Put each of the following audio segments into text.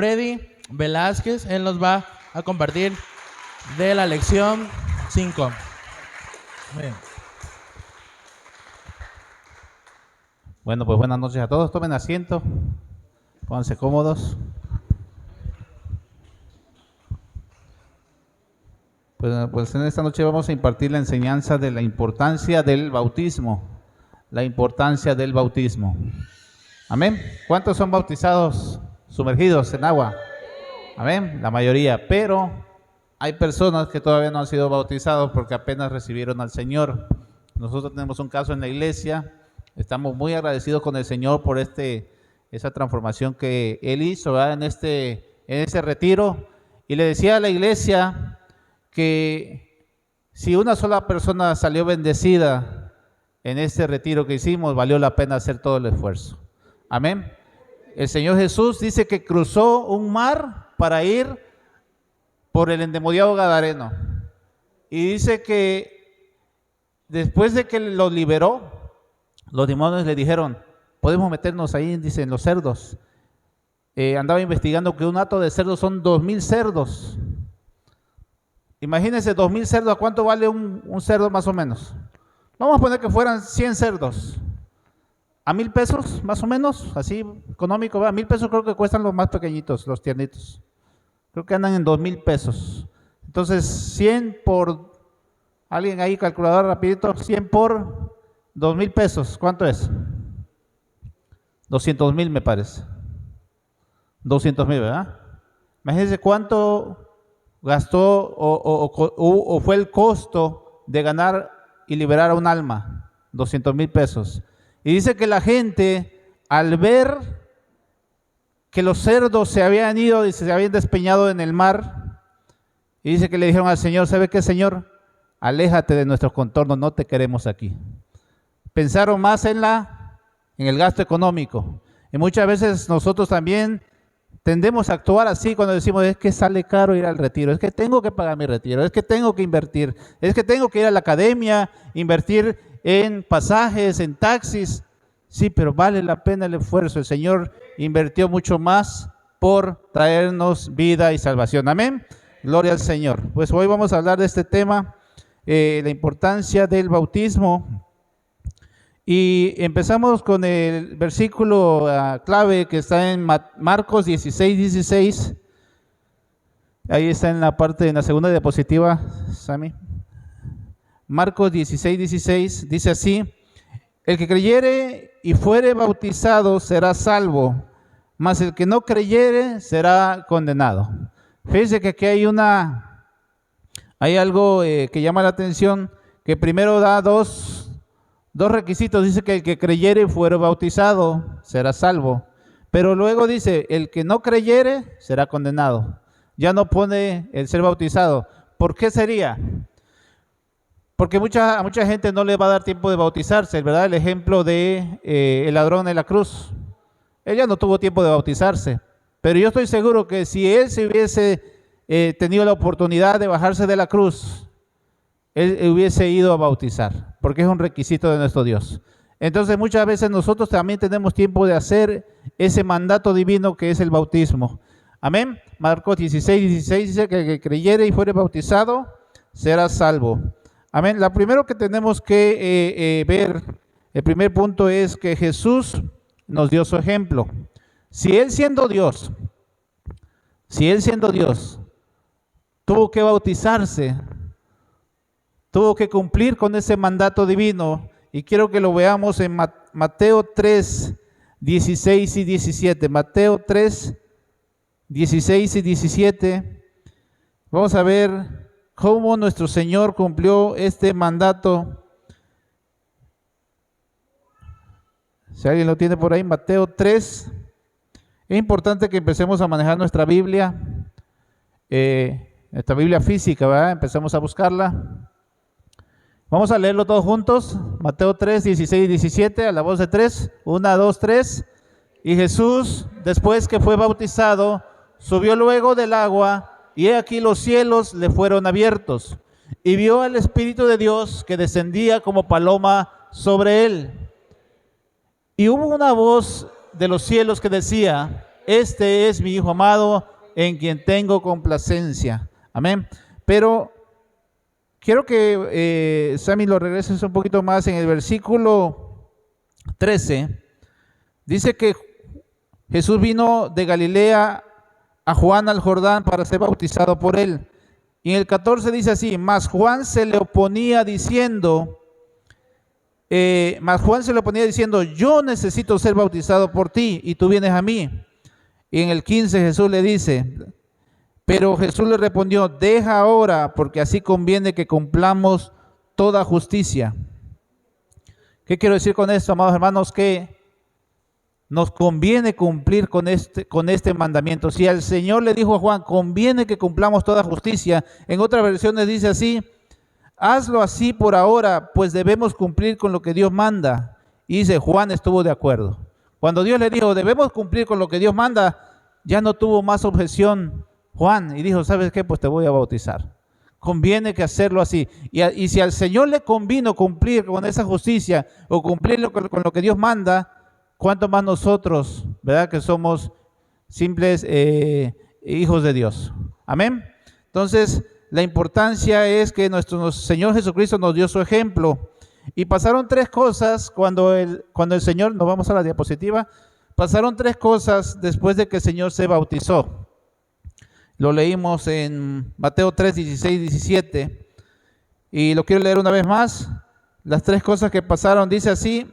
Freddy Velázquez. Él nos va a compartir de la lección 5. Bien. Bueno, pues buenas noches a todos. Tomen asiento, pónganse cómodos. Pues en esta noche vamos a impartir la enseñanza de la importancia del bautismo. La importancia del bautismo. Amén. ¿Cuántos son bautizados, sumergidos en agua? Amén. La mayoría. Pero hay personas que todavía no han sido bautizados porque apenas recibieron al Señor. Nosotros tenemos un caso en la iglesia. Estamos muy agradecidos con el Señor por esa transformación que Él hizo, ¿verdad? en ese retiro. Y le decía a la iglesia que si una sola persona salió bendecida en este retiro que hicimos, valió la pena hacer todo el esfuerzo. Amén. El Señor Jesús dice que cruzó un mar para ir por el endemoniado Gadareno. Y dice que después de que lo liberó, los demonios le dijeron, podemos meternos ahí, dicen los cerdos. Andaba investigando que un hato de cerdos son 2,000 cerdos. Imagínense 2,000 cerdos, ¿a cuánto vale un cerdo más o menos? Vamos a poner que fueran 100 cerdos. ¿A 1,000 pesos más o menos? Así económico, ¿verdad? 1,000 pesos creo que cuestan los más pequeñitos, los tiernitos. Creo que andan en 2,000 pesos. Entonces 100 por, alguien ahí calculador rapidito, 100 por 2,000 pesos, ¿cuánto es? 200,000 me parece. 200,000, ¿verdad? Imagínense cuánto gastó o fue el costo de ganar y liberar a un alma. 200,000 pesos. Y dice que la gente, al ver que los cerdos se habían ido y se habían despeñado en el mar, y dice que le dijeron al Señor, ¿sabe qué, Señor? Aléjate de nuestros contornos, no te queremos aquí. Pensaron más en el gasto económico. Y muchas veces nosotros también tendemos a actuar así cuando decimos, es que sale caro ir al retiro, es que tengo que pagar mi retiro, es que tengo que invertir, es que tengo que ir a la academia, invertir en pasajes, en taxis. Sí, pero vale la pena el esfuerzo. El Señor invirtió mucho más por traernos vida y salvación. Amén. Gloria al Señor. Pues hoy vamos a hablar de este tema, la importancia del bautismo. Y empezamos con el versículo clave que está en Marcos 16:16. Ahí está en la parte, en la segunda diapositiva, Sammy. Marcos 16:16 dice así: el que creyere y fuere bautizado será salvo, mas el que no creyere será condenado. Fíjense que aquí hay algo que llama la atención, que primero da dos requisitos. Dice que el que creyere y fuere bautizado será salvo, pero luego dice, el que no creyere será condenado. Ya no pone el ser bautizado. ¿Por qué sería? Porque a mucha gente no le va a dar tiempo de bautizarse, ¿verdad? El ejemplo de el ladrón en la cruz. Él ya no tuvo tiempo de bautizarse, pero yo estoy seguro que si él se hubiese tenido la oportunidad de bajarse de la cruz, él hubiese ido a bautizar, porque es un requisito de nuestro Dios. Entonces muchas veces nosotros también tenemos tiempo de hacer ese mandato divino que es el bautismo. Amén. Marcos 16:16 dice que el que creyere y fuere bautizado será salvo. Amén. Lo primero que tenemos que ver, el primer punto es que Jesús nos dio su ejemplo. Si Él siendo Dios, tuvo que bautizarse, tuvo que cumplir con ese mandato divino, y quiero que lo veamos en Mateo 3:16 y 17. Mateo 3:16 y 17. Vamos a ver cómo nuestro Señor cumplió este mandato. Si alguien lo tiene por ahí, Mateo 3. Es importante que empecemos a manejar nuestra Biblia, nuestra Biblia física, ¿verdad? Empecemos a buscarla. Vamos a leerlo todos juntos. Mateo 3:16 y 17, a la voz de 3. 1, 2, 3. Y Jesús, después que fue bautizado, subió luego del agua, y he aquí los cielos le fueron abiertos, y vio al Espíritu de Dios que descendía como paloma sobre él. Y hubo una voz de los cielos que decía: este es mi Hijo amado en quien tengo complacencia. Amén. Pero quiero que Sammy lo regreses un poquito más en el versículo 13. Dice que Jesús vino de Galilea a Juan al Jordán para ser bautizado por él. Y en el 14 dice así: mas Juan se le oponía diciendo, yo necesito ser bautizado por ti y tú vienes a mí. Y en el 15 Jesús le dice, pero Jesús le respondió, deja ahora, porque así conviene que cumplamos toda justicia. ¿Qué quiero decir con esto, amados hermanos? Que nos conviene cumplir con este mandamiento. Si el Señor le dijo a Juan, conviene que cumplamos toda justicia, en otras versiones dice así, hazlo así por ahora, pues debemos cumplir con lo que Dios manda. Y dice, Juan estuvo de acuerdo. Cuando Dios le dijo, debemos cumplir con lo que Dios manda, ya no tuvo más objeción Juan, y dijo, ¿sabes qué? Pues te voy a bautizar. Conviene que hacerlo así. Y si al Señor le convino cumplir con esa justicia, o cumplir con lo que Dios manda, ¿cuánto más nosotros, verdad? Que somos simples hijos de Dios. Amén. Entonces, la importancia es que nuestro Señor Jesucristo nos dio su ejemplo. Y pasaron tres cosas cuando el Señor, nos vamos a la diapositiva, pasaron tres cosas después de que el Señor se bautizó. Lo leímos en Mateo 3, 16, 17. Y lo quiero leer una vez más. Las tres cosas que pasaron, dice así: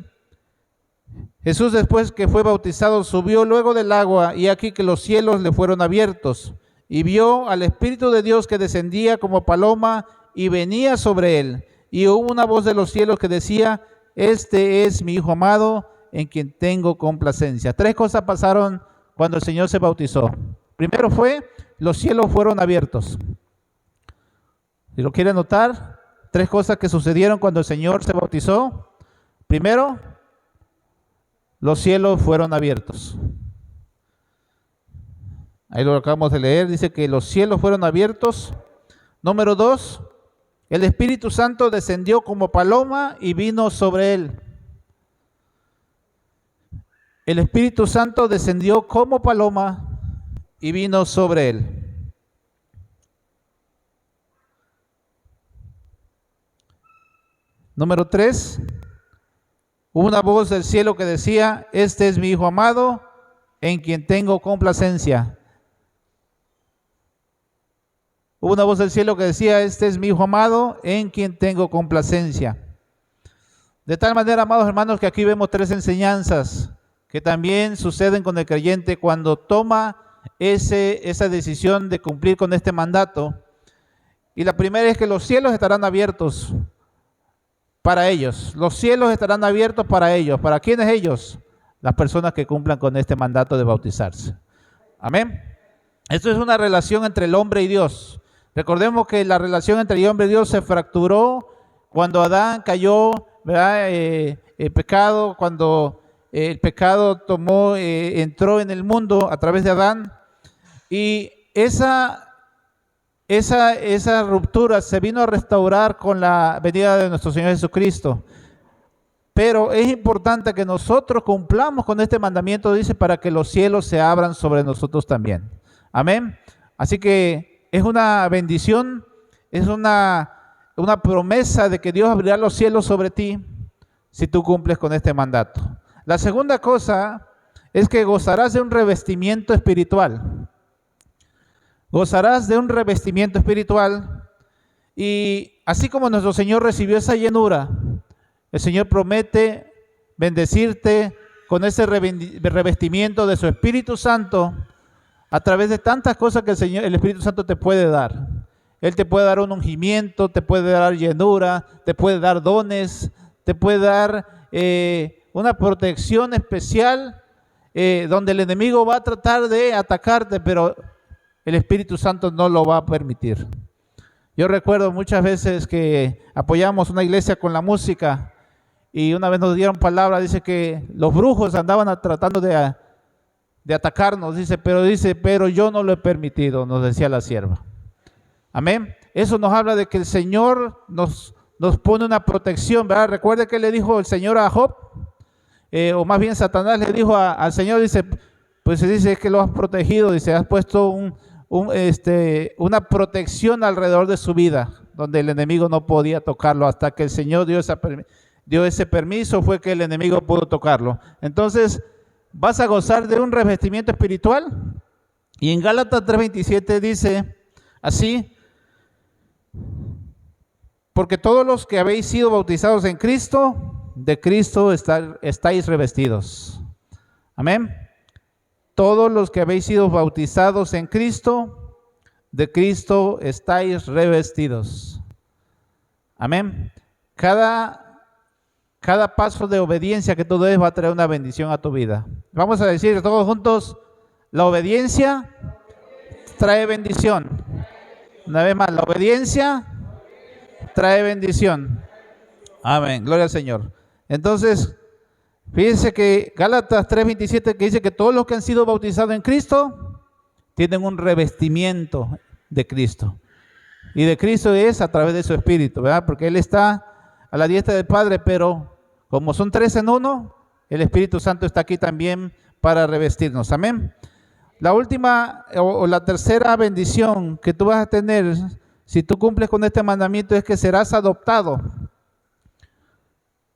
Jesús, después que fue bautizado, subió luego del agua, y aquí que los cielos le fueron abiertos, y vio al Espíritu de Dios que descendía como paloma y venía sobre él. Y hubo una voz de los cielos que decía, este es mi Hijo amado, en quien tengo complacencia. Tres cosas pasaron cuando el Señor se bautizó. Primero fue, los cielos fueron abiertos. Si lo quiere anotar, tres cosas que sucedieron cuando el Señor se bautizó. Primero, los cielos fueron abiertos. Ahí lo acabamos de leer, dice que los cielos fueron abiertos. Número 2, el Espíritu Santo descendió como paloma y vino sobre él. El Espíritu Santo descendió como paloma y vino sobre él. Número 3, hubo una voz del cielo que decía, este es mi Hijo amado, en quien tengo complacencia. Hubo una voz del cielo que decía, este es mi Hijo amado, en quien tengo complacencia. De tal manera, amados hermanos, que aquí vemos tres enseñanzas que también suceden con el creyente cuando toma esa decisión de cumplir con este mandato. Y la primera es que los cielos estarán abiertos para ellos. Los cielos estarán abiertos para ellos. ¿Para quiénes ellos? Las personas que cumplan con este mandato de bautizarse. Amén. Esto es una relación entre el hombre y Dios. Recordemos que la relación entre el hombre y Dios se fracturó cuando Adán cayó, ¿verdad? El pecado, cuando el pecado entró en el mundo a través de Adán. Y esa ruptura se vino a restaurar con la venida de nuestro Señor Jesucristo. Pero es importante que nosotros cumplamos con este mandamiento, dice, para que los cielos se abran sobre nosotros también. Amén. Así que es una bendición, es una promesa de que Dios abrirá los cielos sobre ti si tú cumples con este mandato. La segunda cosa es que gozarás de un revestimiento espiritual. Gozarás de un revestimiento espiritual. Y así como nuestro Señor recibió esa llenura, el Señor promete bendecirte con ese revestimiento de su Espíritu Santo a través de tantas cosas que el Espíritu Santo te puede dar. Él te puede dar un ungimiento, te puede dar llenura, te puede dar dones, te puede dar una protección especial donde el enemigo va a tratar de atacarte, pero el Espíritu Santo no lo va a permitir. Yo recuerdo muchas veces que apoyamos una iglesia con la música y una vez nos dieron palabra, dice que los brujos andaban tratando de atacarnos, pero yo no lo he permitido, nos decía la sierva. Amén. Eso nos habla de que el Señor nos pone una protección, ¿verdad? Recuerde que le dijo el Señor a Job, o más bien Satanás le dijo al Señor, dice, pues se dice que lo has protegido, dice, has puesto una protección alrededor de su vida, donde el enemigo no podía tocarlo. Hasta que el Señor dio ese permiso, fue que el enemigo pudo tocarlo. Entonces, vas a gozar de un revestimiento espiritual. Y en Gálatas 3:27 dice así: porque todos los que habéis sido bautizados en Cristo, de Cristo estáis revestidos. Amén. Todos los que habéis sido bautizados en Cristo, de Cristo estáis revestidos. Amén. Cada paso de obediencia que tú des va a traer una bendición a tu vida. Vamos a decir todos juntos: la obediencia trae bendición. Una vez más, la obediencia trae bendición. Amén, gloria al Señor. Entonces, fíjense que Gálatas 3:27, que dice que todos los que han sido bautizados en Cristo tienen un revestimiento de Cristo. Y de Cristo es a través de su Espíritu, ¿verdad? Porque Él está a la diestra del Padre, pero como son tres en uno, el Espíritu Santo está aquí también para revestirnos. Amén. La última o la tercera bendición que tú vas a tener si tú cumples con este mandamiento es que serás adoptado.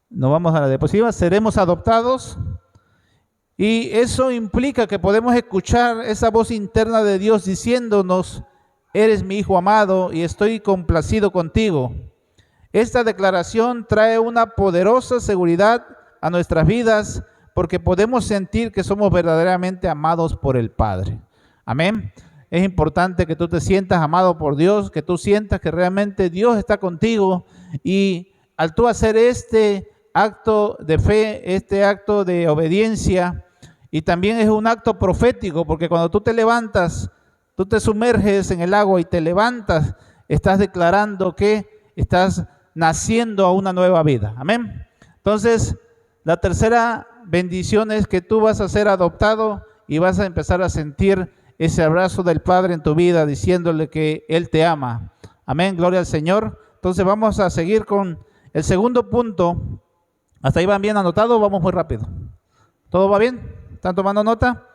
No vamos a la diapositiva, seremos adoptados. Y eso implica que podemos escuchar esa voz interna de Dios diciéndonos: eres mi hijo amado y estoy complacido contigo. Esta declaración trae una poderosa seguridad a nuestras vidas, porque podemos sentir que somos verdaderamente amados por el Padre. Amén. Es importante que tú te sientas amado por Dios, que tú sientas que realmente Dios está contigo, y al tú hacer este acto de fe, este acto de obediencia, y también es un acto profético, porque cuando tú te levantas, tú te sumerges en el agua y te levantas, estás declarando que estás naciendo a una nueva vida. Amén. Entonces, la tercera bendición es que tú vas a ser adoptado y vas a empezar a sentir ese abrazo del Padre en tu vida, diciéndole que Él te ama. Amén, gloria al Señor. Entonces vamos a seguir con el segundo punto. ¿Hasta ahí van bien anotados? Vamos muy rápido. ¿Todo va bien? ¿Están tomando nota?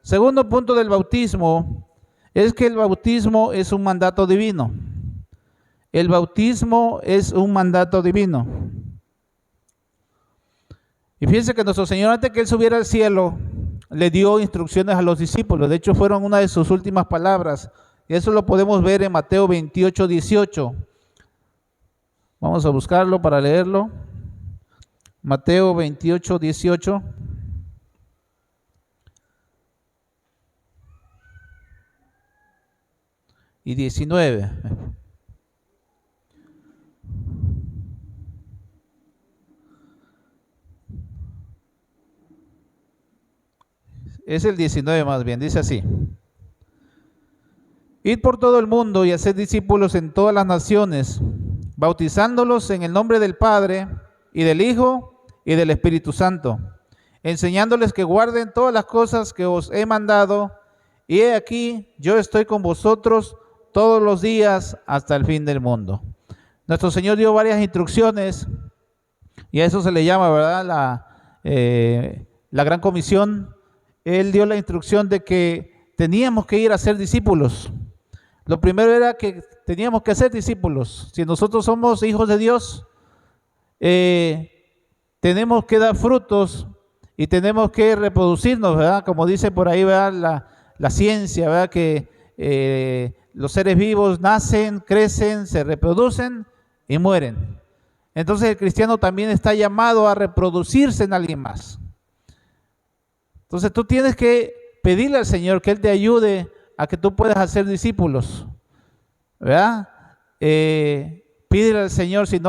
Segundo punto del bautismo es que el bautismo es un mandato divino. El bautismo es un mandato divino. Y fíjense que nuestro Señor, antes que Él subiera al cielo, le dio instrucciones a los discípulos. De hecho, fueron una de sus últimas palabras. Y eso lo podemos ver en Mateo 28:18. Vamos a buscarlo para leerlo. Mateo 28:18. Y 19. Es el 19 más bien, dice así: id por todo el mundo y haced discípulos en todas las naciones, bautizándolos en el nombre del Padre y del Hijo y del Espíritu Santo, enseñándoles que guarden todas las cosas que os he mandado, y he aquí, yo estoy con vosotros todos los días hasta el fin del mundo. Nuestro Señor dio varias instrucciones, y a eso se le llama, ¿verdad?, la Gran Comisión. Él dio la instrucción de que teníamos que ir a ser discípulos. Lo primero era que teníamos que ser discípulos. Si nosotros somos hijos de Dios, tenemos que dar frutos y tenemos que reproducirnos, ¿verdad? Como dice por ahí, ¿verdad?, la ciencia, ¿verdad?, que los seres vivos nacen, crecen, se reproducen y mueren. Entonces el cristiano también está llamado a reproducirse en alguien más. Entonces tú tienes que pedirle al Señor que Él te ayude a que tú puedas hacer discípulos, ¿verdad? Pídele al Señor, si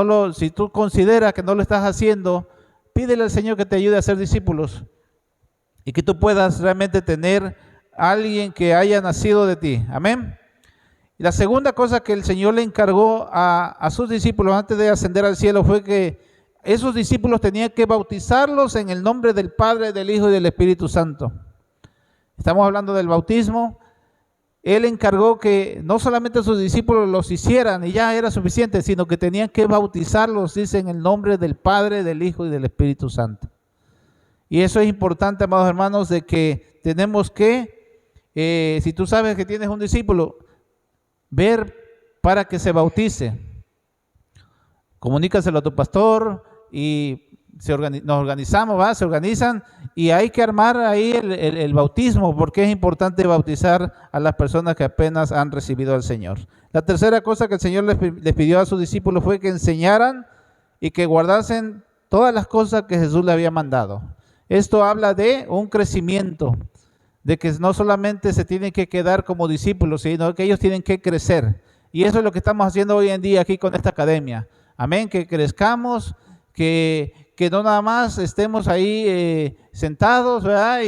tú consideras que no lo estás haciendo, pídele al Señor que te ayude a hacer discípulos y que tú puedas realmente tener a alguien que haya nacido de ti. Amén. Y la segunda cosa que el Señor le encargó a sus discípulos antes de ascender al cielo fue que esos discípulos tenían que bautizarlos en el nombre del Padre, del Hijo y del Espíritu Santo. Estamos hablando del bautismo. Él encargó que no solamente sus discípulos los hicieran y ya era suficiente, sino que tenían que bautizarlos, dice, en el nombre del Padre, del Hijo y del Espíritu Santo. Y eso es importante, amados hermanos, de que tenemos que, si tú sabes que tienes un discípulo, ver para que se bautice. Comunícaselo a tu pastor y nos organizamos, ¿va? Se organizan y hay que armar ahí el bautismo, porque es importante bautizar a las personas que apenas han recibido al Señor. La tercera cosa que el Señor les pidió a sus discípulos fue que enseñaran y que guardasen todas las cosas que Jesús le había mandado. Esto habla de un crecimiento, de que no solamente se tienen que quedar como discípulos, sino que ellos tienen que crecer. Y eso es lo que estamos haciendo hoy en día aquí con esta academia. Amén, que crezcamos, que no nada más estemos ahí sentados, ¿verdad?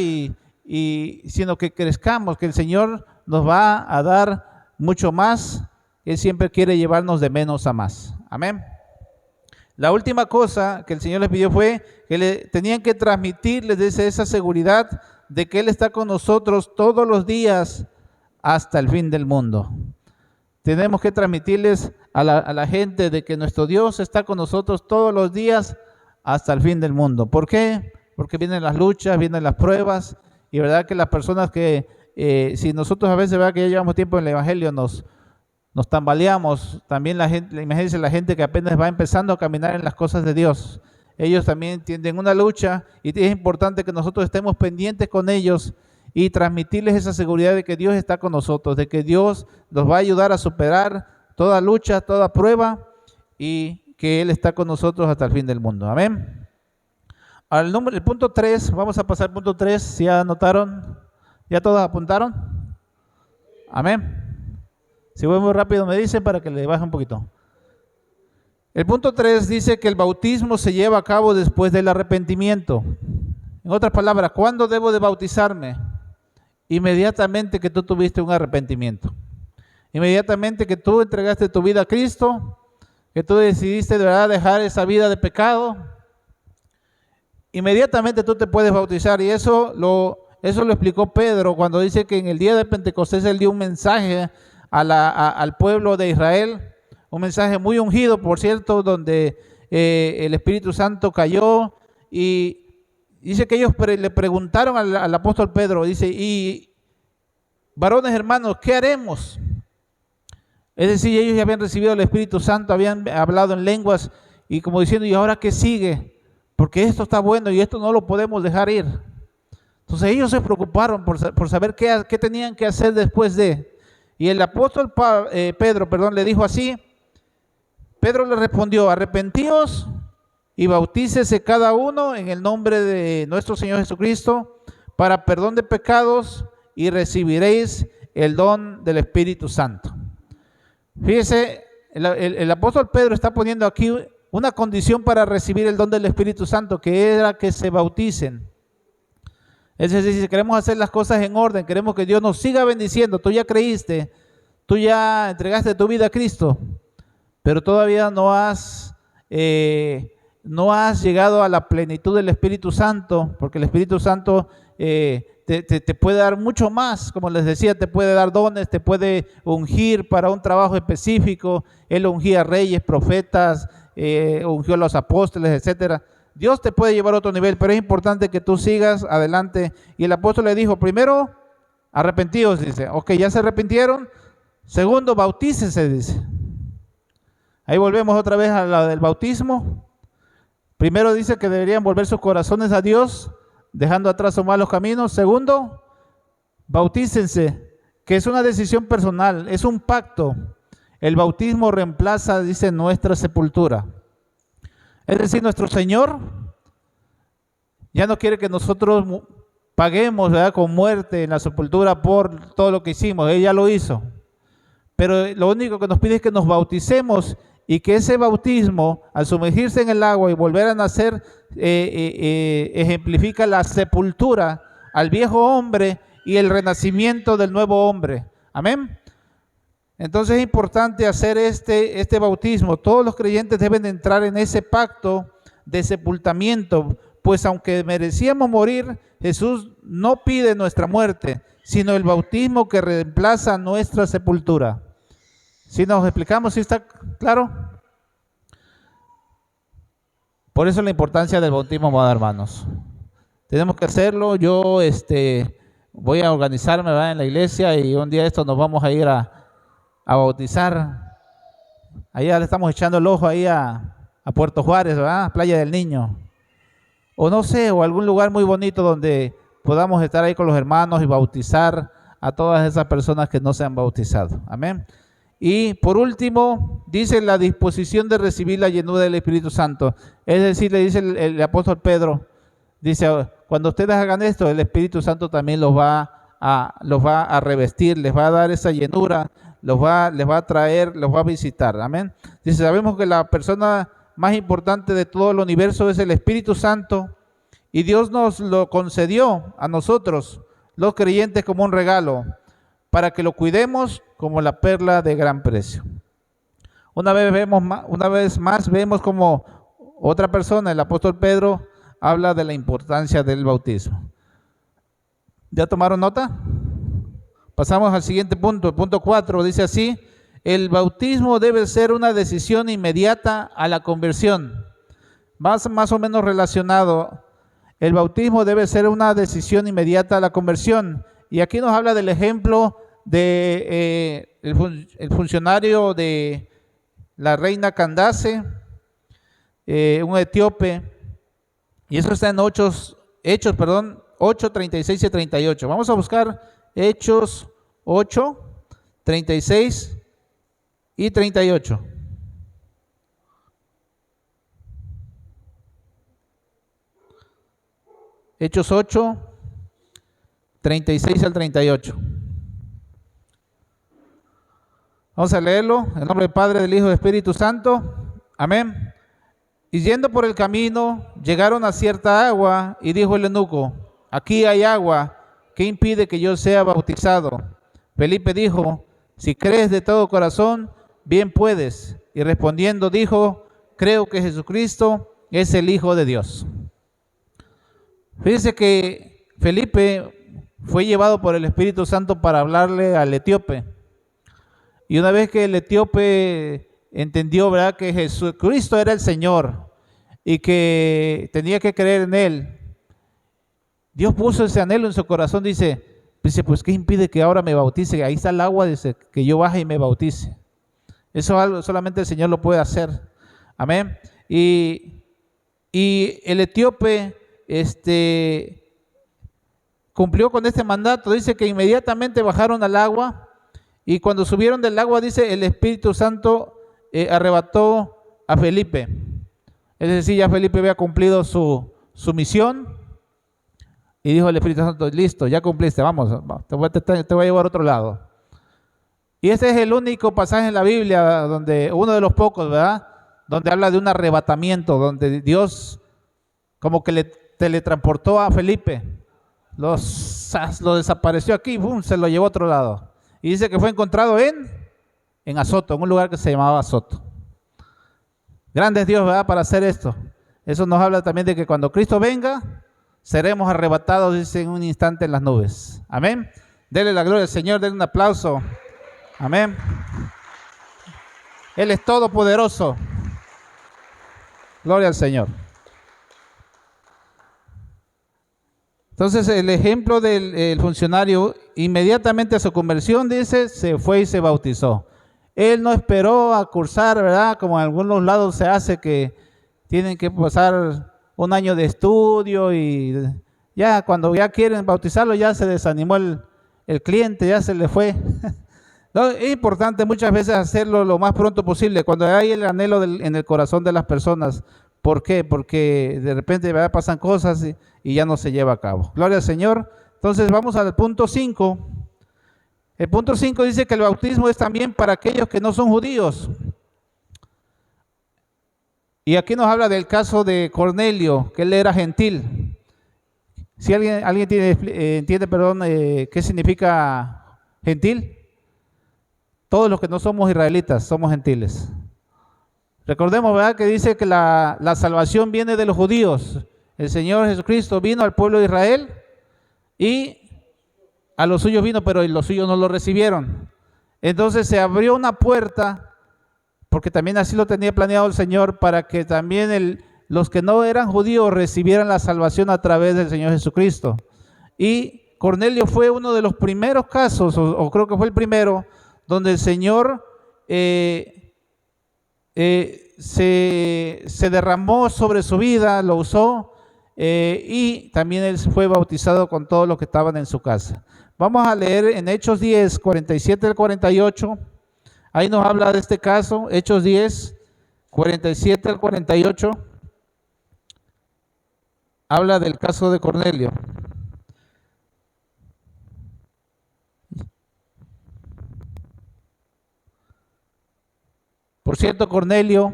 Sino que crezcamos, que el Señor nos va a dar mucho más. Él siempre quiere llevarnos de menos a más. Amén. La última cosa que el Señor les pidió fue que tenían que transmitirles esa seguridad de que Él está con nosotros todos los días hasta el fin del mundo. Tenemos que transmitirles a la gente de que nuestro Dios está con nosotros todos los días hasta el fin del mundo. ¿Por qué? Porque vienen las luchas, vienen las pruebas, y verdad que las personas que, si nosotros a veces, verdad que ya llevamos tiempo en el Evangelio, nos tambaleamos. También la gente, imagínense la gente que apenas va empezando a caminar en las cosas de Dios. Ellos también tienen una lucha y es importante que nosotros estemos pendientes con ellos y transmitirles esa seguridad de que Dios está con nosotros, de que Dios nos va a ayudar a superar toda lucha, toda prueba, y que Él está con nosotros hasta el fin del mundo. Amén. El punto 3, vamos a pasar al punto 3, ¿si ya anotaron? ¿Ya todos apuntaron? Amén. Si voy muy rápido me dicen para que le baje un poquito. El punto 3 dice que el bautismo se lleva a cabo después del arrepentimiento. En otras palabras, ¿cuándo debo de bautizarme? Inmediatamente que tú tuviste un arrepentimiento. Inmediatamente que tú entregaste tu vida a Cristo, que tú decidiste de verdad dejar esa vida de pecado, inmediatamente tú te puedes bautizar. Y eso lo explicó Pedro cuando dice que en el día de Pentecostés él dio un mensaje al pueblo de Israel, un mensaje muy ungido, por cierto, donde el Espíritu Santo cayó, y dice que ellos le preguntaron al apóstol Pedro, dice, y varones hermanos, ¿qué haremos? Es decir, ellos ya habían recibido el Espíritu Santo, habían hablado en lenguas, y como diciendo, ¿y ahora qué sigue? Porque esto está bueno y esto no lo podemos dejar ir. Entonces ellos se preocuparon por saber qué tenían que hacer después de. Y el apóstol Pedro le dijo así. Pedro le respondió, arrepentíos y bautícese cada uno en el nombre de nuestro Señor Jesucristo para perdón de pecados y recibiréis el don del Espíritu Santo. Fíjese, el apóstol Pedro está poniendo aquí una condición para recibir el don del Espíritu Santo, que era que se bauticen. Es decir, si queremos hacer las cosas en orden, queremos que Dios nos siga bendiciendo, tú ya creíste, tú ya entregaste tu vida a Cristo, pero todavía no has llegado a la plenitud del Espíritu Santo, porque el Espíritu Santo te puede dar mucho más, como les decía, te puede dar dones, te puede ungir para un trabajo específico. Él ungía a reyes, profetas, ungió a los apóstoles, etcétera. Dios te puede llevar a otro nivel, pero es importante que tú sigas adelante. Y el apóstol le dijo, primero, arrepentíos, dice. Ok, ya se arrepintieron. Segundo, bautícese, dice. Ahí volvemos otra vez a la del bautismo. Primero dice que deberían volver sus corazones a Dios, dejando atrás sus malos caminos. Segundo, bautícense, que es una decisión personal, es un pacto. El bautismo reemplaza, dice, nuestra sepultura. Es decir, nuestro Señor ya no quiere que nosotros paguemos, ¿verdad?, con muerte en la sepultura por todo lo que hicimos. Él ya lo hizo. Pero lo único que nos pide es que nos bauticemos, y que ese bautismo, al sumergirse en el agua y volver a nacer, ejemplifica la sepultura al viejo hombre y el renacimiento del nuevo hombre. Amén. Entonces es importante hacer este bautismo. Todos los creyentes deben de entrar en ese pacto de sepultamiento, pues aunque merecíamos morir, Jesús no pide nuestra muerte, sino el bautismo que reemplaza nuestra sepultura. ¿Sí nos explicamos? ¿Sí está claro? Por eso la importancia del bautismo, amados hermanos. tenemos que hacerlo. Yo voy a organizarme, ¿verdad?, en la iglesia, y un día esto nos vamos a ir a bautizar. Allá le estamos echando el ojo ahí a Puerto Juárez, ¿verdad?, Playa del Niño. O no sé, o algún lugar muy bonito donde podamos estar ahí con los hermanos y bautizar a todas esas personas que no se han bautizado. Amén. Y por último, dice la disposición de recibir la llenura del Espíritu Santo. Es decir, le dice el apóstol Pedro, dice, cuando ustedes hagan esto, el Espíritu Santo también los va a revestir, les va a dar esa llenura, les va a traer, los va a visitar. Amén. Dice, sabemos que la persona más importante de todo el universo es el Espíritu Santo, y Dios nos lo concedió a nosotros, los creyentes, como un regalo, para que lo cuidemos como la perla de gran precio. Una vez más vemos como otra persona, el apóstol Pedro, habla de la importancia del bautismo. ¿Ya tomaron nota? Pasamos al siguiente punto, el punto 4, dice así: el bautismo debe ser una decisión inmediata a la conversión. Más o menos relacionado. El bautismo debe ser una decisión inmediata a la conversión. Y aquí nos habla del ejemplo de el funcionario de la reina Candace, un etíope. Y eso está en Hechos 8, 36 y 38. Vamos a buscar Hechos 8, 36 y 38. Hechos 8, 36 al 38. Vamos a leerlo en nombre del Padre, del Hijo y del Espíritu Santo. Amén. Y yendo por el camino, llegaron a cierta agua, y dijo el eunuco: aquí hay agua, ¿qué impide que yo sea bautizado? Felipe dijo: si crees de todo corazón, bien puedes. Y respondiendo dijo: creo que Jesucristo es el Hijo de Dios. Fíjense que Felipe fue llevado por el Espíritu Santo para hablarle al etíope. Y una vez que el etíope entendió, ¿verdad?, que Jesucristo era el Señor y que tenía que creer en Él, Dios puso ese anhelo en su corazón. Dice, pues ¿qué impide que ahora me bautice? Ahí está el agua, dice, que yo baje y me bautice. Eso solamente el Señor lo puede hacer. Amén. Y el etíope cumplió con este mandato. Dice que inmediatamente bajaron al agua, y cuando subieron del agua, dice, el Espíritu Santo arrebató a Felipe. Es decir, ya Felipe había cumplido su misión, y dijo el Espíritu Santo: listo, ya cumpliste, vamos, te voy a llevar a otro lado. Y este es el único pasaje en la Biblia, uno de los pocos, ¿verdad?, donde habla de un arrebatamiento, donde Dios como que le teletransportó a Felipe, lo desapareció aquí, ¡bum!, se lo llevó a otro lado. Y dice que fue encontrado en Azoto, en un lugar que se llamaba Azoto. Grande es Dios, ¿verdad?, para hacer esto. Eso nos habla también de que cuando Cristo venga, seremos arrebatados, dice, en un instante en las nubes. Amén. Dele la gloria al Señor, denle un aplauso. Amén. Él es todopoderoso. Gloria al Señor. Entonces, el ejemplo del funcionario, inmediatamente a su conversión, dice, se fue y se bautizó. Él no esperó a cursar, ¿verdad?, como en algunos lados se hace, que tienen que pasar un año de estudio, y ya cuando ya quieren bautizarlo, ya se desanimó el cliente, ya se le fue. No, es importante muchas veces hacerlo lo más pronto posible, cuando hay el anhelo en el corazón de las personas. ¿Por qué? Porque de repente, ¿verdad?, pasan cosas y ya no se lleva a cabo. Gloria al Señor. Entonces vamos al punto 5. El punto 5 dice que el bautismo es también para aquellos que no son judíos. Y aquí nos habla del caso de Cornelio, que él era gentil. Si alguien entiende, ¿qué significa gentil? Todos los que no somos israelitas somos gentiles. Recordemos, ¿verdad?, que dice que la salvación viene de los judíos. El Señor Jesucristo vino al pueblo de Israel y a los suyos vino, pero los suyos no lo recibieron. Entonces se abrió una puerta, porque también así lo tenía planeado el Señor, para que también los que no eran judíos recibieran la salvación a través del Señor Jesucristo. Y Cornelio fue uno de los primeros casos, o creo que fue el primero, donde el Señor se derramó sobre su vida, lo usó, y también él fue bautizado con todos los que estaban en su casa. Vamos a leer en Hechos 10, 47 al 48. Ahí nos habla de este caso, Hechos 10, 47 al 48. Habla del caso de Cornelio. Por cierto, Cornelio,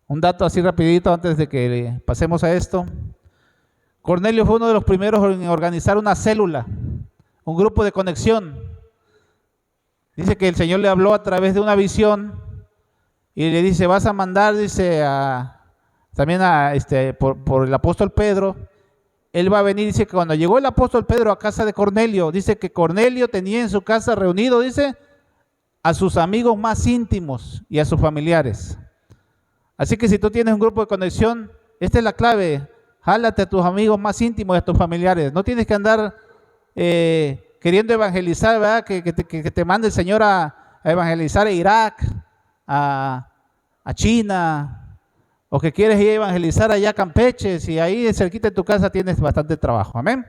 un dato así rapidito antes de que pasemos a esto. Cornelio fue uno de los primeros en organizar una célula, un grupo de conexión. Dice que el Señor le habló a través de una visión y le dice, vas a mandar, dice, por el apóstol Pedro. Él va a venir, dice que cuando llegó el apóstol Pedro a casa de Cornelio, dice que Cornelio tenía en su casa reunido, dice, a sus amigos más íntimos y a sus familiares. Así que si tú tienes un grupo de conexión, esta es la clave, jálate a tus amigos más íntimos y a tus familiares. No tienes que andar queriendo evangelizar, ¿verdad? Que te mande el Señor a evangelizar a Irak, a China, o que quieres ir a evangelizar allá a Campeche, y ahí cerquita de tu casa tienes bastante trabajo, amén.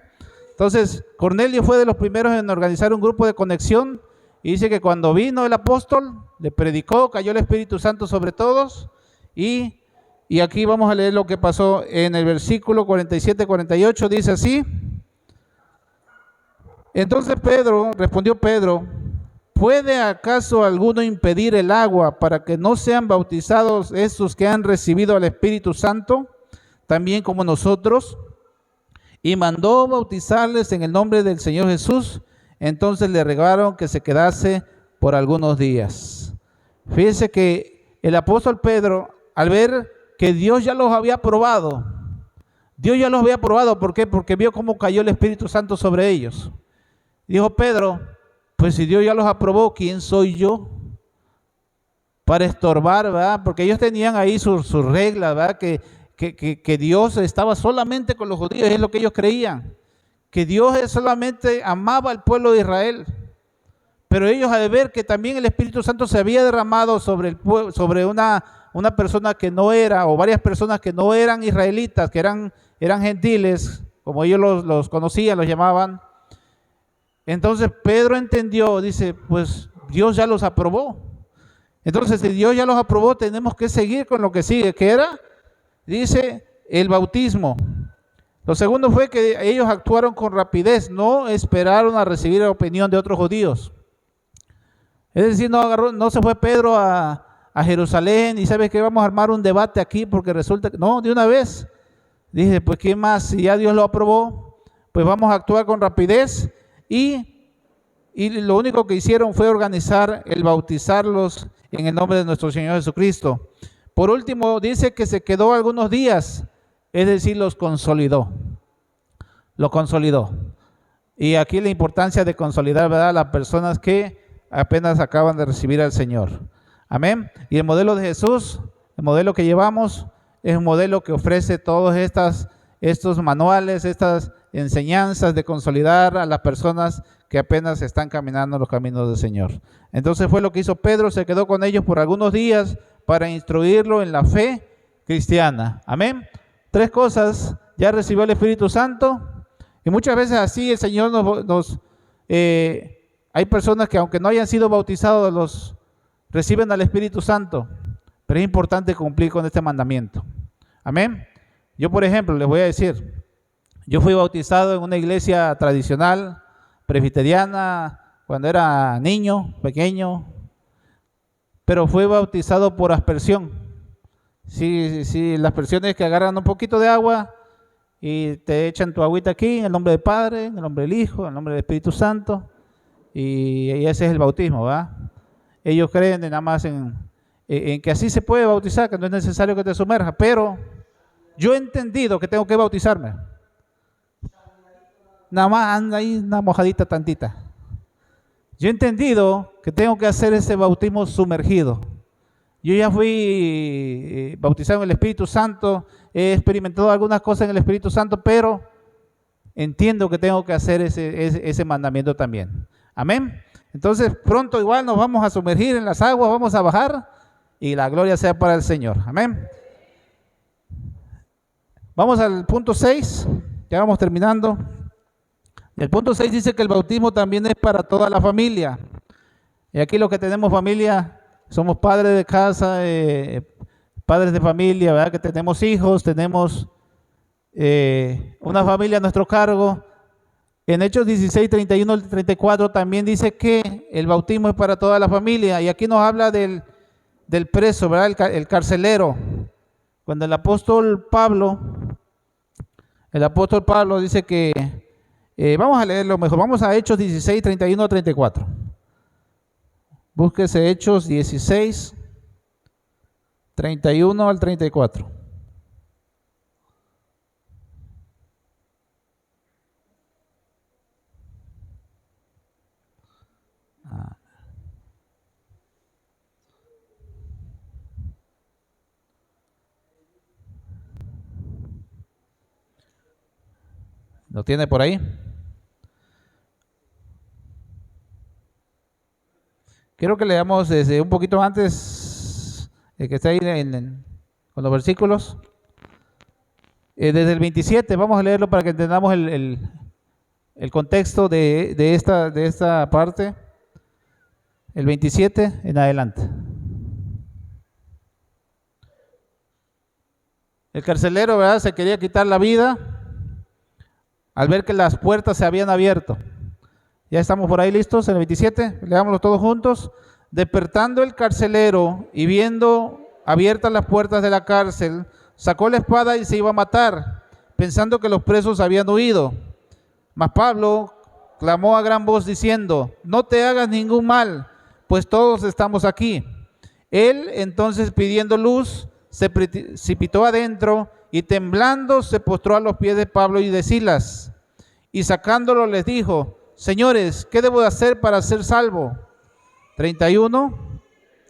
Entonces, Cornelio fue de los primeros en organizar un grupo de conexión, y dice que cuando vino el apóstol, le predicó, cayó el Espíritu Santo sobre todos, y aquí vamos a leer lo que pasó en el versículo 47-48, dice así. Entonces respondió Pedro, ¿puede acaso alguno impedir el agua para que no sean bautizados esos que han recibido al Espíritu Santo, también como nosotros? Y mandó bautizarles en el nombre del Señor Jesús. Entonces le rogaron que se quedase por algunos días. Fíjense que el apóstol Pedro, al ver que Dios ya los había aprobado, ¿por qué? Porque vio cómo cayó el Espíritu Santo sobre ellos. Dijo Pedro, pues si Dios ya los aprobó, ¿quién soy yo para estorbar, verdad? Porque ellos tenían ahí sus reglas, ¿verdad? Que Dios estaba solamente con los judíos, es lo que ellos creían. Que Dios solamente amaba al pueblo de Israel. Pero ellos, al ver que también el Espíritu Santo se había derramado sobre una persona que no era, o varias personas que no eran israelitas, que eran gentiles, como ellos los conocían, los llamaban. Entonces Pedro entendió, dice, pues Dios ya los aprobó. Entonces, si Dios ya los aprobó, tenemos que seguir con lo que sigue, que era, dice, el bautismo. Lo segundo fue que ellos actuaron con rapidez, no esperaron a recibir la opinión de otros judíos. Es decir, no se fue Pedro a Jerusalén y ¿sabes qué? Vamos a armar un debate aquí porque resulta que no, de una vez. Dice, pues ¿qué más? Si ya Dios lo aprobó, pues vamos a actuar con rapidez y lo único que hicieron fue organizar el bautizarlos en el nombre de nuestro Señor Jesucristo. Por último, dice que se quedó algunos días. Es decir, los consolidó. Y aquí la importancia de consolidar, ¿verdad? Las personas que apenas acaban de recibir al Señor. Amén. Y el modelo de Jesús, el modelo que llevamos, es un modelo que ofrece todos estos manuales, estas enseñanzas de consolidar a las personas que apenas están caminando los caminos del Señor. Entonces fue lo que hizo Pedro, se quedó con ellos por algunos días para instruirlo en la fe cristiana. Amén. 3 cosas, ya recibió el Espíritu Santo y muchas veces así el Señor hay personas que aunque no hayan sido bautizados reciben al Espíritu Santo, pero es importante cumplir con este mandamiento. Amén. Yo, por ejemplo, les voy a decir, yo fui bautizado en una iglesia tradicional, presbiteriana, cuando era niño, pequeño, pero fui bautizado por aspersión. Sí, la aspersión es que agarran un poquito de agua y te echan tu agüita aquí en el nombre del Padre, en el nombre del Hijo, en el nombre del Espíritu Santo, y ese es el bautismo, ¿verdad? Ellos creen nada más en que así se puede bautizar, que no es necesario que te sumerjas, pero yo he entendido que tengo que bautizarme. Nada más anda ahí una mojadita tantita. Yo he entendido que tengo que hacer ese bautismo sumergido. Yo ya fui bautizado en el Espíritu Santo, he experimentado algunas cosas en el Espíritu Santo, pero entiendo que tengo que hacer ese mandamiento también. Amén. Entonces pronto igual nos vamos a sumergir en las aguas, vamos a bajar y la gloria sea para el Señor. Amén. Vamos al punto 6, ya vamos terminando. El punto 6 dice que el bautismo también es para toda la familia. Y aquí los que tenemos familia, somos padres de casa, padres de familia, ¿verdad? Que tenemos hijos, tenemos una familia a nuestro cargo. En Hechos 16, 31 al 34 también dice que el bautismo es para toda la familia. Y aquí nos habla del preso, ¿verdad? El carcelero. Cuando el apóstol Pablo dice que, vamos a leerlo mejor, vamos a Hechos 16, 31 al 34. Búsquese Hechos 16, 31 al 34. ¿Lo tiene por ahí? Quiero que leamos desde un poquito antes, que está ahí con los versículos. Desde el 27, vamos a leerlo para que entendamos el contexto de esta parte. El 27 en adelante. El carcelero, ¿verdad?, se quería quitar la vida al ver que las puertas se habían abierto. Ya estamos por ahí listos, en el 27, leámoslo todos juntos. Despertando el carcelero y viendo abiertas las puertas de la cárcel, sacó la espada y se iba a matar, pensando que los presos habían huido. Mas Pablo clamó a gran voz diciendo: no te hagas ningún mal, pues todos estamos aquí. Él entonces, pidiendo luz, se precipitó adentro y temblando se postró a los pies de Pablo y de Silas, y sacándolo les dijo: señores, ¿qué debo de hacer para ser salvo? 31.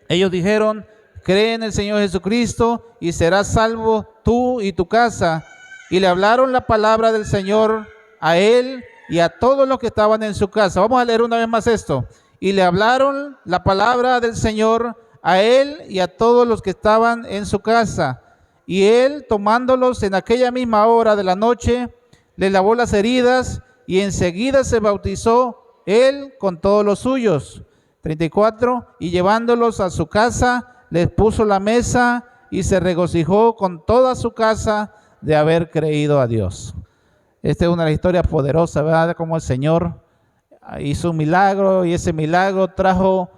Ellos dijeron: cree en el Señor Jesucristo y serás salvo tú y tu casa. Y le hablaron la palabra del Señor a él y a todos los que estaban en su casa. Vamos a leer una vez más esto. Y le hablaron la palabra del Señor a él y a todos los que estaban en su casa. Y él, tomándolos en aquella misma hora de la noche, les lavó las heridas y enseguida se bautizó él con todos los suyos. 34. Y llevándolos a su casa, les puso la mesa y se regocijó con toda su casa de haber creído a Dios. Esta es una de las historias poderosas, ¿verdad?, de cómo el Señor hizo un milagro y ese milagro trajo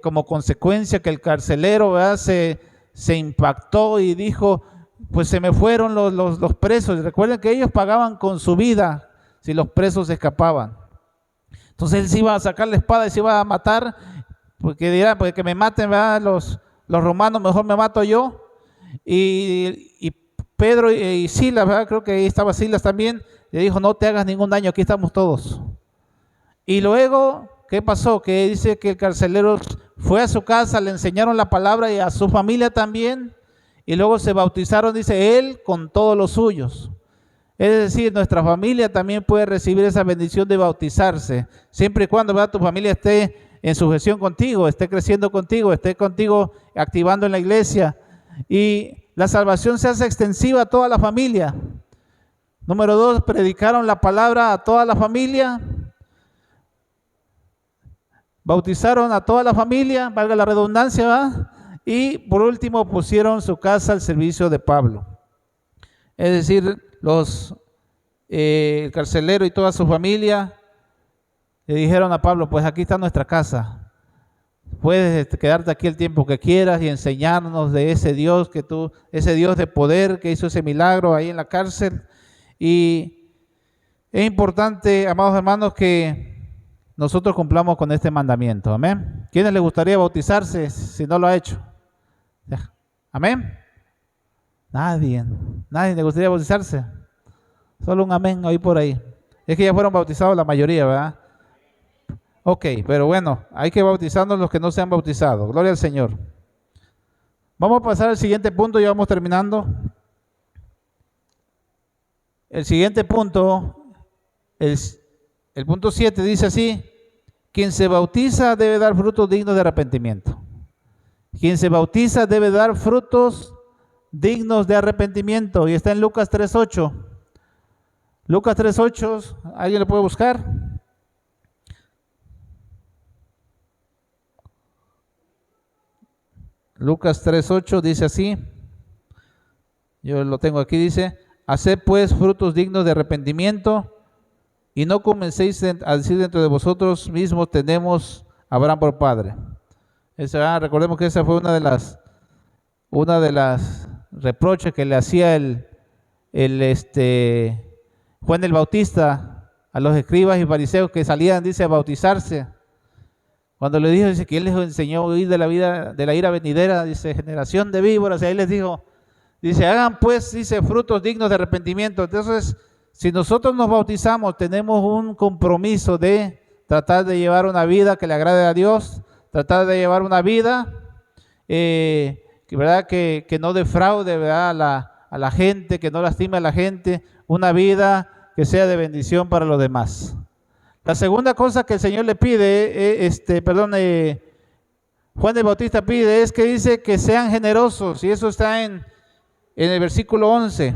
como consecuencia que el carcelero, ¿verdad?, se impactó y dijo: pues se me fueron los presos. Recuerden que ellos pagaban con su vida si los presos escapaban. Entonces él se iba a sacar la espada y se iba a matar, porque dirá: pues que me maten, ¿verdad?, los romanos, mejor me mato yo. Y Pedro y Silas, ¿verdad?, creo que ahí estaba Silas también, le dijo: no te hagas ningún daño, aquí estamos todos. Y luego, ¿qué pasó? Que dice que el carcelero fue a su casa, le enseñaron la palabra y a su familia también, y luego se bautizaron, dice él, con todos los suyos. Es decir, nuestra familia también puede recibir esa bendición de bautizarse, siempre y cuando, ¿verdad?, tu familia esté en sujeción contigo, esté creciendo contigo, esté contigo activando en la iglesia, y la salvación se hace extensiva a toda la familia. Número 2, predicaron la palabra a toda la familia, bautizaron a toda la familia, valga la redundancia, ¿verdad?, y por último pusieron su casa al servicio de Pablo. Es decir, el carcelero y toda su familia le dijeron a Pablo: pues aquí está nuestra casa, puedes quedarte aquí el tiempo que quieras y enseñarnos de ese Dios ese Dios de poder que hizo ese milagro ahí en la cárcel. Y es importante, amados hermanos, que nosotros cumplamos con este mandamiento. Amén. ¿Quiénes les gustaría bautizarse si no lo ha hecho? Amén. Nadie le gustaría bautizarse. Solo un amén hoy por ahí. Es que ya fueron bautizados la mayoría, ¿verdad? Ok, pero bueno, hay que bautizarnos los que no se han bautizado. Gloria al Señor. Vamos a pasar al siguiente punto, ya vamos terminando. El siguiente punto, el punto 7 dice así: quien se bautiza debe dar frutos dignos de arrepentimiento. Quien se bautiza debe dar frutos dignos de arrepentimiento. Y está en Lucas 3:8. Lucas 3:8, ¿alguien lo puede buscar? Lucas 3:8 dice así, yo lo tengo aquí, dice: haced pues frutos dignos de arrepentimiento y no comencéis a decir dentro de vosotros mismos, tenemos a Abraham por padre. Recordemos que esa fue una de las reproches que le hacía Juan el Bautista a los escribas y fariseos que salían, dice, a bautizarse. Cuando le dijo, dice que él les enseñó a huir de la vida, de la ira venidera, dice, generación de víboras, y ahí les dijo, dice, hagan pues, dice, frutos dignos de arrepentimiento. Entonces, si nosotros nos bautizamos, tenemos un compromiso de tratar de llevar una vida que le agrade a Dios, tratar de llevar una vida ¿verdad? Que no defraude, ¿verdad? a la gente, que no lastime a la gente, una vida que sea de bendición para los demás. La segunda cosa que el Señor le pide, Juan el Bautista pide, es que dice que sean generosos, y eso está en el versículo 11.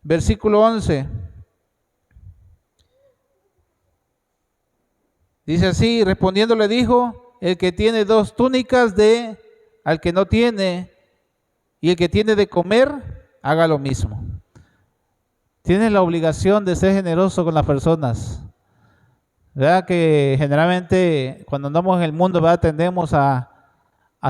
Versículo 11. Dice así, respondiendo le dijo, el que tiene 2 túnicas dé al que no tiene, y el que tiene de comer, haga lo mismo. Tienes la obligación de ser generoso con las personas. ¿Verdad? Que generalmente cuando andamos en el mundo, ¿verdad? Tendemos a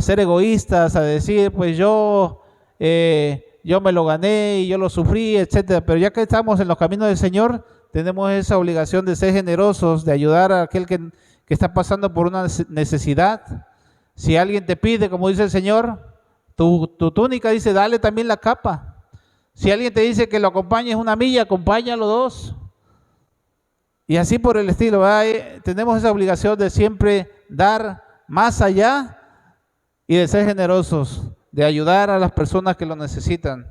ser egoístas, a decir, pues yo me lo gané y yo lo sufrí, etcétera. Pero ya que estamos en los caminos del Señor, tenemos esa obligación de ser generosos, de ayudar a aquel que está pasando por una necesidad. Si alguien te pide, como dice el Señor, tu túnica, dice, dale también la capa. Si alguien te dice que lo acompañes 1 milla, acompáñalo 2. Y así por el estilo, ¿verdad? Tenemos esa obligación de siempre dar más allá y de ser generosos, de ayudar a las personas que lo necesitan.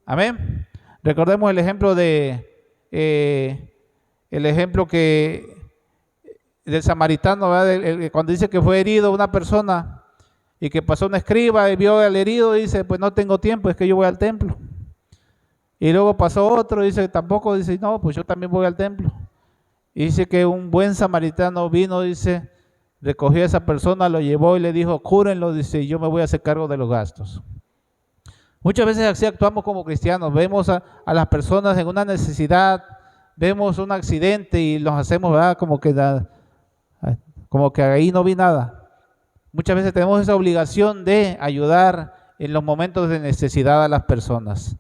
Amén. Recordemos el ejemplo del samaritano, ¿verdad? Cuando dice que fue herido una persona y que pasó un escriba y vio al herido y dice, pues no tengo tiempo, es que yo voy al templo. Y luego pasó otro y dice, tampoco, dice, no, pues yo también voy al templo. Y dice que un buen samaritano vino, dice, recogió a esa persona, lo llevó y le dijo, cúrenlo, dice, yo me voy a hacer cargo de los gastos. Muchas veces así actuamos como cristianos, vemos a las personas en una necesidad, vemos un accidente y los hacemos, ¿verdad? Como que ahí no vi nada. Muchas veces tenemos esa obligación de ayudar en los momentos de necesidad a las personas.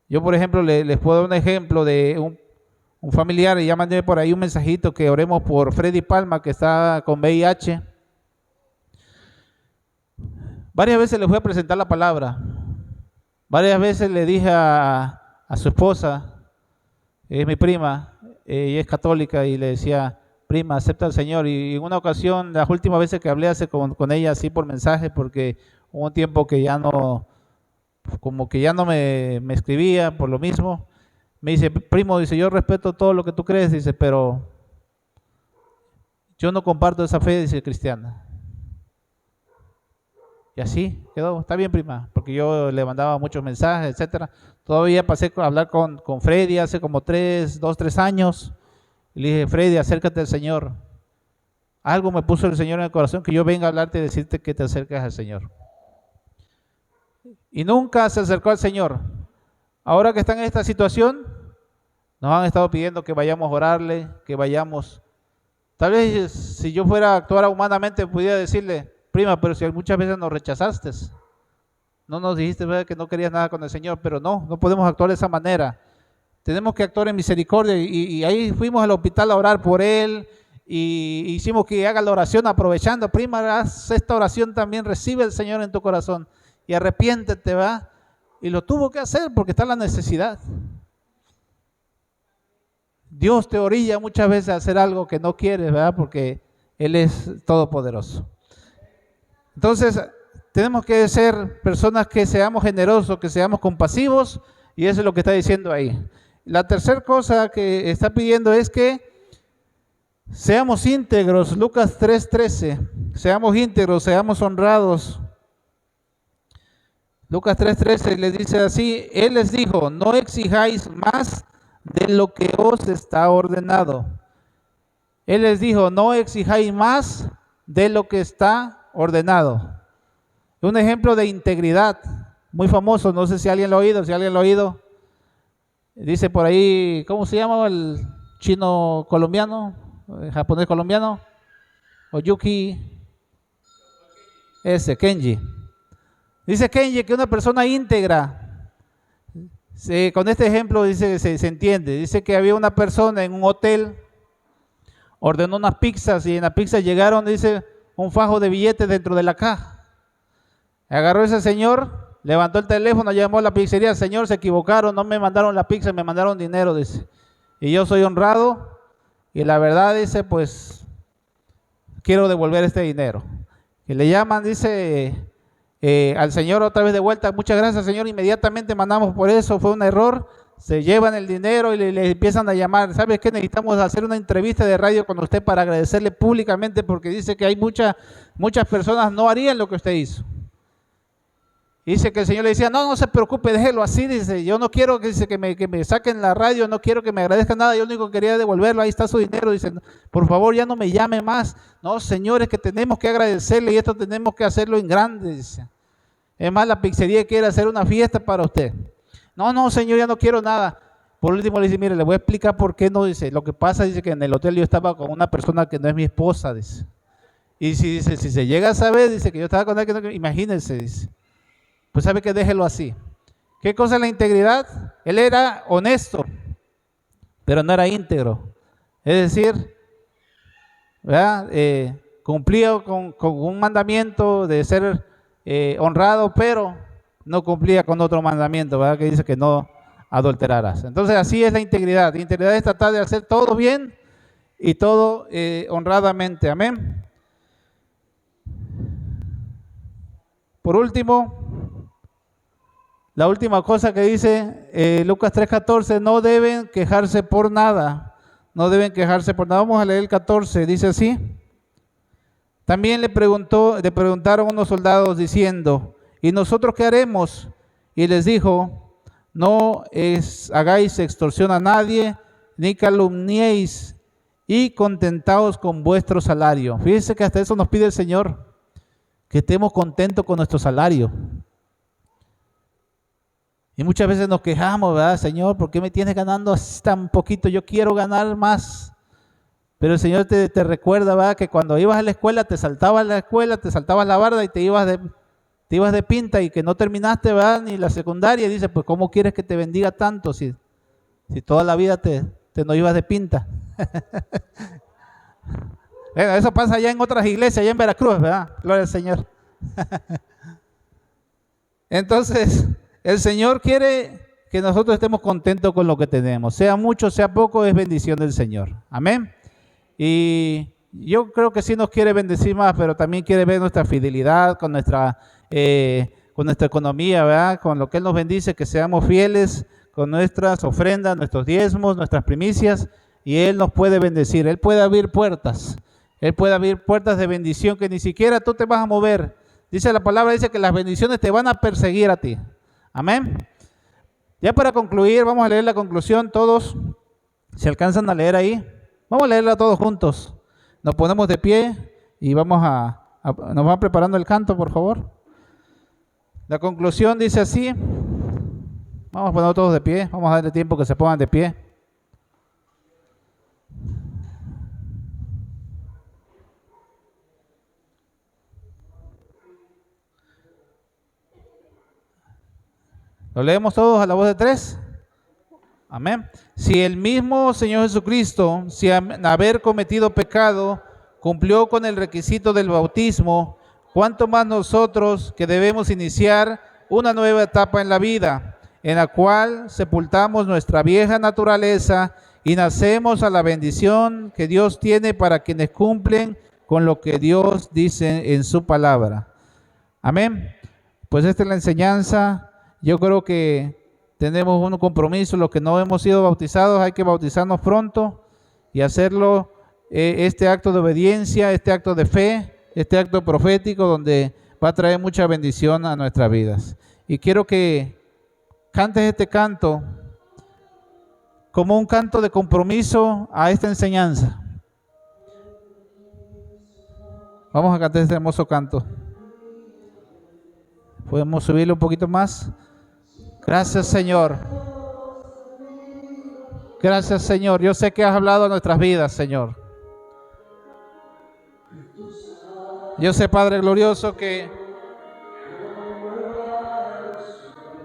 Yo, por ejemplo, les puedo dar un ejemplo de un familiar, y ya mandé por ahí un mensajito que oremos por Freddy Palma, que está con VIH. Varias veces le fui a presentar la palabra. Varias veces le dije a su esposa, es mi prima, ella es católica, y le decía, prima, acepta al Señor. Y en una ocasión, las últimas veces que hablé con ella así por mensaje, porque hubo un tiempo que ya no, como que ya no me escribía por lo mismo, me dice, primo, dice, yo respeto todo lo que tú crees, dice, pero yo no comparto esa fe, dice, cristiana. Y así quedó, está bien, prima, porque yo le mandaba muchos mensajes, etcétera. Todavía pasé a hablar con Freddy hace como 3 años. Y le dije, Freddy, acércate al Señor. Algo me puso el Señor en el corazón que yo venga a hablarte y decirte que te acerques al Señor. Y nunca se acercó al Señor. Ahora que están en esta situación, nos han estado pidiendo que vayamos a orarle, que vayamos. Tal vez si yo fuera a actuar humanamente, pudiera decirle, prima, pero si muchas veces nos rechazaste, no nos dijiste, ¿verdad?, que no querías nada con el Señor, pero no podemos actuar de esa manera. Tenemos que actuar en misericordia, y ahí fuimos al hospital a orar por él, y hicimos que haga la oración aprovechando, prima, haz esta oración también, recibe el Señor en tu corazón, y arrepiéntete, ¿va? Y lo tuvo que hacer porque está la necesidad. Dios te orilla muchas veces a hacer algo que no quieres, ¿verdad? Porque Él es todopoderoso. Entonces, tenemos que ser personas que seamos generosos, que seamos compasivos, y eso es lo que está diciendo ahí. La tercera cosa que está pidiendo es que seamos íntegros. Lucas 3:13, seamos íntegros, seamos honrados. Lucas 3:13 les dice así: Él les dijo, no exijáis más de lo que os está ordenado. Él les dijo, no exijáis más de lo que está ordenado. Un ejemplo de integridad muy famoso, no sé si alguien lo ha oído, dice por ahí, ¿cómo se llama el chino colombiano? El japonés colombiano, Oyuki, Kenji. Dice Kenji que una persona íntegra, con este ejemplo dice se entiende, dice que había una persona en un hotel, ordenó unas pizzas y en la pizza llegaron, dice, un fajo de billetes dentro de la caja. Agarró ese señor, levantó el teléfono, llamó a la pizzería, señor, se equivocaron, no me mandaron la pizza, me mandaron dinero, dice. Y yo soy honrado y la verdad, dice, pues quiero devolver este dinero. Y le llaman, dice, al señor otra vez de vuelta, muchas gracias, señor, inmediatamente mandamos por eso, fue un error. Se llevan el dinero y le empiezan a llamar. ¿Sabes qué? Necesitamos hacer una entrevista de radio con usted para agradecerle públicamente porque dice que hay muchas personas no harían lo que usted hizo. Dice que el Señor le decía, no se preocupe, déjelo así, dice, yo no quiero que me saquen la radio, no quiero que me agradezcan nada, yo lo único que quería devolverlo, ahí está su dinero, dice, por favor ya no me llame más. No, señores, que tenemos que agradecerle y esto tenemos que hacerlo en grande, dice. Es más, la pizzería quiere hacer una fiesta para usted. No, señor, ya no quiero nada. Por último le dice, mire, le voy a explicar por qué no, dice, lo que pasa, dice que en el hotel yo estaba con una persona que no es mi esposa, dice. Y si se llega a saber, dice que yo estaba con alguien, imagínense, dice. Pues sabe que déjelo así. ¿Qué cosa es la integridad? Él era honesto, pero no era íntegro. Es decir, ¿verdad? Cumplía con un mandamiento de ser honrado, pero no cumplía con otro mandamiento, ¿verdad? Que dice que no adulterarás. Entonces así es la integridad. La integridad es tratar de hacer todo bien y todo honradamente. Amén. Por último, la última cosa que dice Lucas 3:14, no deben quejarse por nada. No deben quejarse por nada. Vamos a leer el 14, dice así. También le preguntaron unos soldados diciendo, ¿y nosotros qué haremos? Y les dijo, no hagáis extorsión a nadie, ni calumniéis, y contentaos con vuestro salario. Fíjense que hasta eso nos pide el Señor, que estemos contentos con nuestro salario. Y muchas veces nos quejamos, ¿verdad? Señor, ¿por qué me tienes ganando así tan poquito? Yo quiero ganar más. Pero el Señor te recuerda, ¿verdad? Que cuando ibas a la escuela, te saltabas la barda y te ibas de pinta y que no terminaste, ¿verdad? Ni la secundaria. Y dice, pues ¿cómo quieres que te bendiga tanto si toda la vida te no ibas de pinta? Bueno, eso pasa allá en otras iglesias, allá en Veracruz, ¿verdad? Gloria al Señor. Entonces, el Señor quiere que nosotros estemos contentos con lo que tenemos. Sea mucho, sea poco, es bendición del Señor. Amén. Y yo creo que sí nos quiere bendecir más, pero también quiere ver nuestra fidelidad con nuestra economía, ¿verdad? Con lo que Él nos bendice, que seamos fieles con nuestras ofrendas, nuestros diezmos, nuestras primicias, y Él nos puede bendecir. Él puede abrir puertas. Él puede abrir puertas de bendición que ni siquiera tú te vas a mover. Dice la palabra, dice que las bendiciones te van a perseguir a ti. Amén. Ya para concluir, vamos a leer la conclusión todos. ¿Se alcanzan a leer ahí? Vamos a leerla todos juntos. Nos ponemos de pie y nos van preparando el canto, por favor. La conclusión dice así. Vamos a ponernos todos de pie. Vamos a darle tiempo que se pongan de pie. ¿Lo leemos todos a la voz de 3? Amén. Si el mismo Señor Jesucristo, sin haber cometido pecado, cumplió con el requisito del bautismo, ¿cuánto más nosotros que debemos iniciar una nueva etapa en la vida, en la cual sepultamos nuestra vieja naturaleza y nacemos a la bendición que Dios tiene para quienes cumplen con lo que Dios dice en su palabra? Amén. Pues esta es la enseñanza. Yo creo que tenemos un compromiso. Los que no hemos sido bautizados, hay que bautizarnos pronto y hacerlo, este acto de obediencia, este acto de fe, este acto profético, donde va a traer mucha bendición a nuestras vidas. Y quiero que cantes este canto como un canto de compromiso a esta enseñanza. Vamos a cantar este hermoso canto. ¿Podemos subirlo un poquito más? Gracias, Señor. Gracias, Señor. Yo sé que has hablado a nuestras vidas, Señor. Yo sé, Padre glorioso, que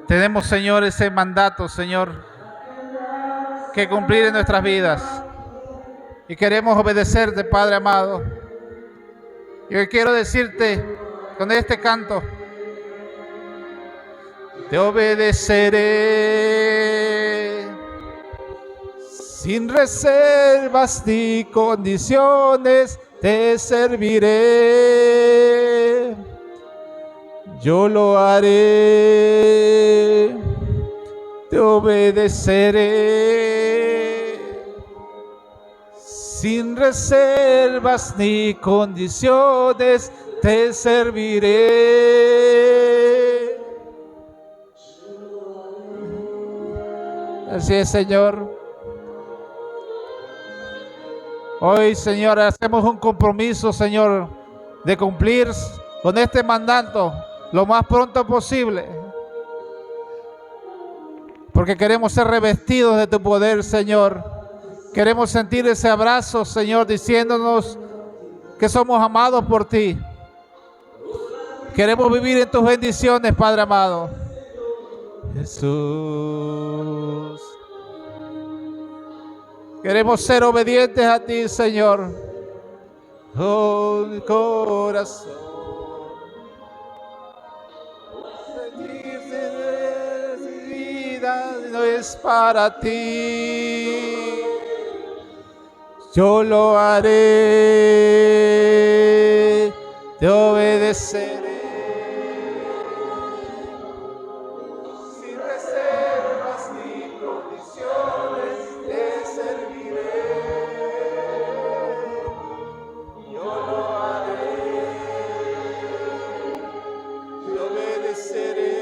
tenemos, Señor, ese mandato, Señor, que cumplir en nuestras vidas. Y queremos obedecerte, Padre amado. Y hoy quiero decirte con este canto: te obedeceré sin reservas ni condiciones, te serviré. Yo lo haré, te obedeceré sin reservas ni condiciones, te serviré. Así es, Señor. Hoy, Señor, hacemos un compromiso, Señor, de cumplir con este mandato lo más pronto posible, porque queremos ser revestidos de tu poder, Señor. Queremos sentir ese abrazo, Señor, diciéndonos que somos amados por ti. Queremos vivir en tus bendiciones, Padre amado. Jesús. Queremos ser obedientes a ti, Señor. Oh, mi corazón. Mi vida no es para ti. Yo lo haré, te obedeceré. Sin reservas ni condiciones, te serviré. Yo lo haré, te obedeceré.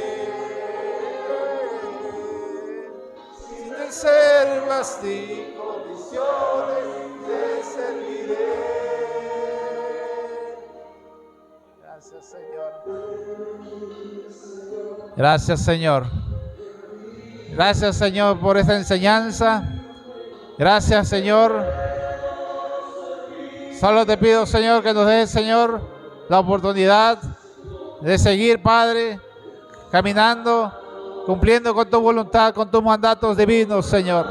Sin reservas ni condiciones, te serviré. Gracias, Señor. Gracias, Señor. Gracias, Señor, por esta enseñanza. Gracias, Señor. Solo te pido, Señor, que nos des, Señor, la oportunidad de seguir, Padre, caminando, cumpliendo con tu voluntad, con tus mandatos divinos, Señor.